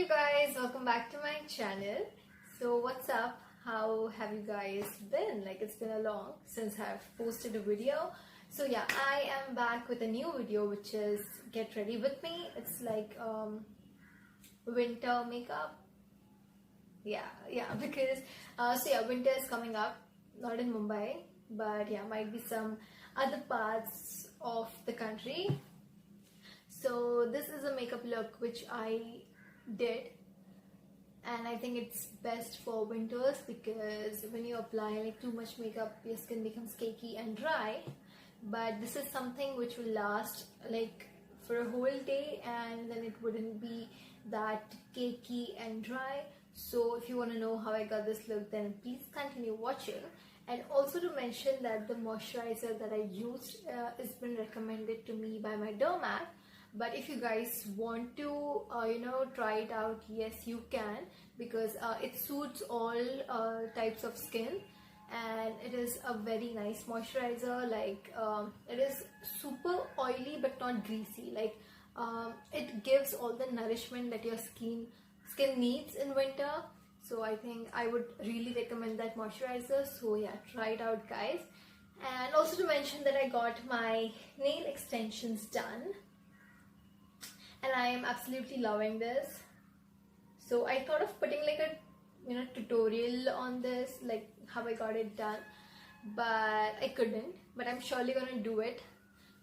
guys, welcome back to my channel. So what's up? How have you guys been? Like, it's been a long since I've posted a video. So yeah, I am back with a new video, which is get ready with me. It's like winter makeup. Yeah, because winter is coming up, not in Mumbai, but yeah, might be some other parts of the country. So this is a makeup look which I did, and I think it's best for winters because when you apply like too much makeup, your skin becomes cakey and dry. But this is something which will last like for a whole day, and then it wouldn't be that cakey and dry. So if you want to know how I got this look, then please continue watching. And also to mention that the moisturizer that I used has been recommended to me by my dermat. But if you guys want to try it out, yes you can, because it suits all types of skin, and it is a very nice moisturizer. Like it is super oily but not greasy. Like it gives all the nourishment that your skin needs in winter. So I think I would really recommend that moisturizer. So yeah, try it out guys. And also to mention that I got my nail extensions done, and I am absolutely loving this. So I thought of putting like a tutorial on this, like how I got it done, but I couldn't. But I'm surely gonna do it.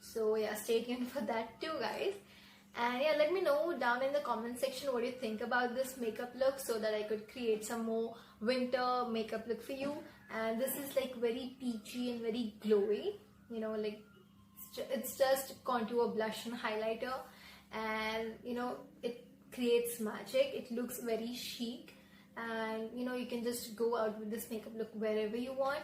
So yeah, stay tuned for that too guys. And yeah, let me know down in the comment section what you think about this makeup look, so that I could create some more winter makeup look for you. And this is like very peachy and very glowy, like it's just contour, blush and highlighter, and it creates magic. It looks very chic, and you can just go out with this makeup look wherever you want.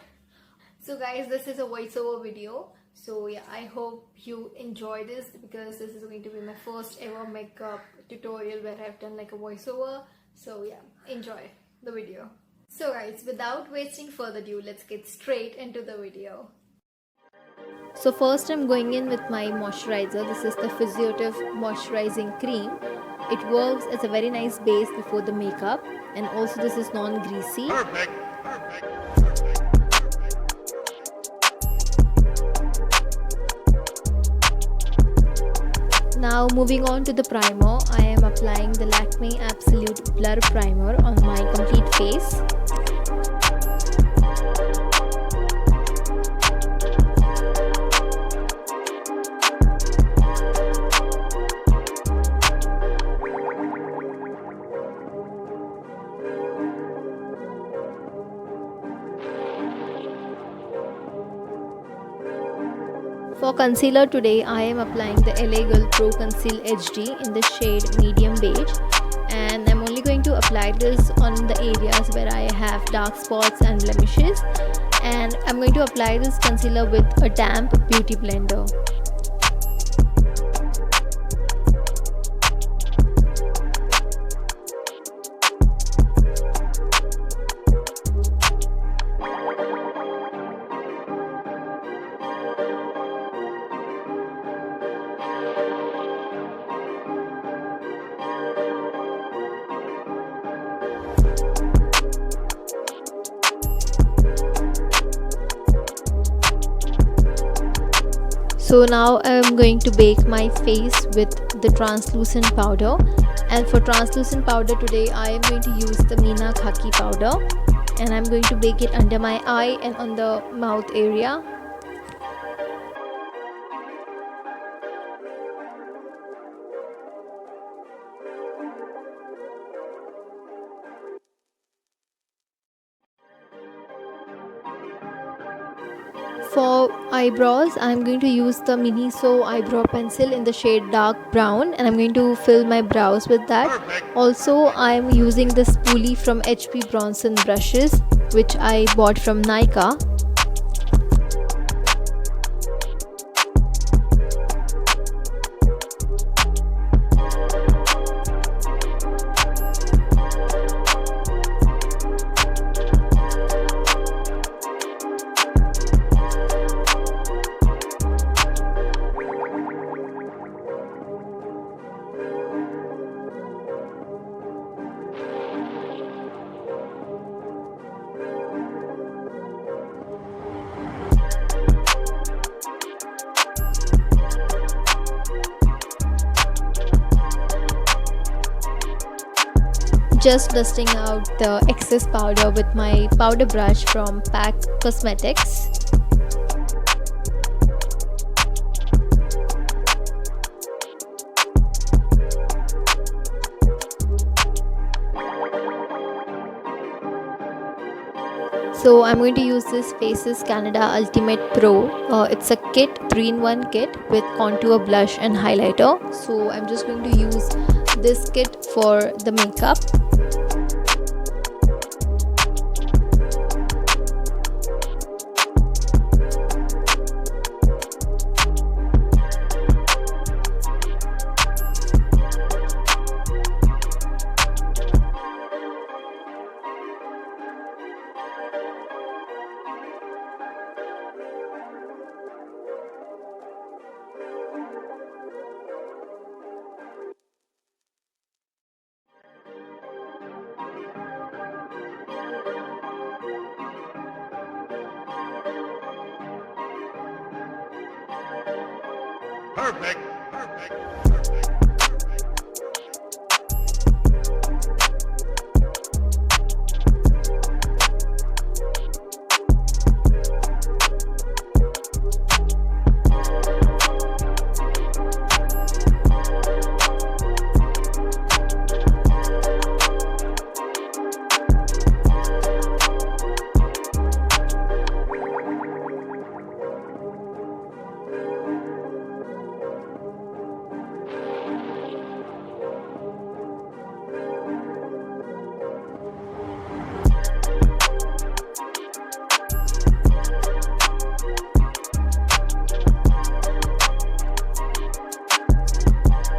So guys, this is a voiceover video. So yeah, I hope you enjoy this, because this is going to be my first ever makeup tutorial where I've done like a voiceover. So yeah, enjoy the video. So guys, without wasting further ado, let's get straight into the video. So first I'm going in with my moisturizer. This is the FISIOATIVE moisturizing cream. It works as a very nice base before the makeup, and also this is non-greasy. Perfect. Now moving on to the primer, I am applying the LAKME Absolute Blur Primer on my complete face. For concealer today, I am applying the Girl Pro Conceal HD in the shade medium beige, and I'm only going to apply this on the areas where I have dark spots and blemishes, and I'm going to apply this concealer with a damp beauty blender. So now I am going to bake my face with the translucent powder, and for translucent powder today I am going to use the MEENA KHAKI powder, and I am going to bake it under my eye and on the mouth area. For eyebrows, I am going to use the MINISO eyebrow pencil in the shade dark brown, and I am going to fill my brows with that. Perfect. Also, I am using the spoolie from HP Bronson brushes, which I bought from Nykaa. just dusting out the excess powder with my powder brush from PAC Cosmetics. So I'm going to use this facescanada Ultimate Pro. It's a kit, 3-in-1 kit with contour, blush and highlighter. So I'm just going to use this kit for the makeup. Perfect. Perfect.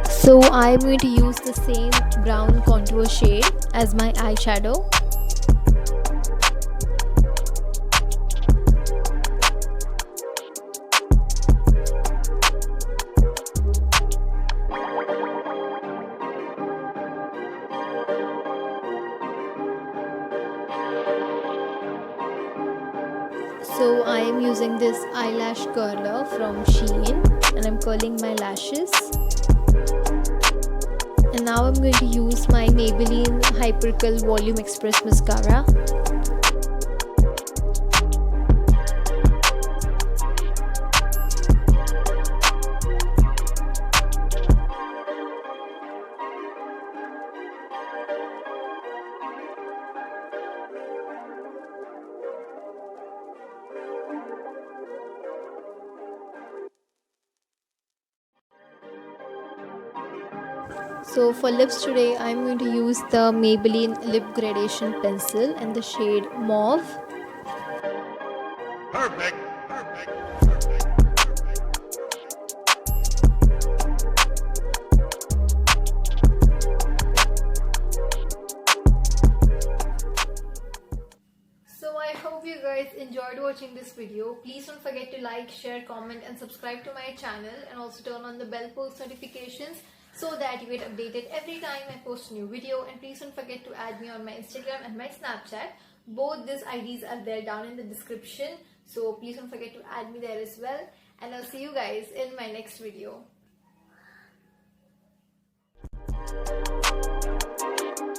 So I'm going to use the same brown contour shade as my eyeshadow. So I am using this eyelash curler from Shein and I'm curling my lashes. And now I'm going to use my Maybelline Hypercurl Volume Express Mascara. So for lips today, I'm going to use the Maybelline Lip Gradation Pencil in the shade Mauve. Perfect. Perfect. So I hope you guys enjoyed watching this video. Please don't forget to like, share, comment and subscribe to my channel, and also turn on the bell post notifications so that you get updated every time I post a new video. And please don't forget to add me on my Instagram and my Snapchat. Both these IDs are there down in the description, so please don't forget to add me there as well. And I'll see you guys in my next video.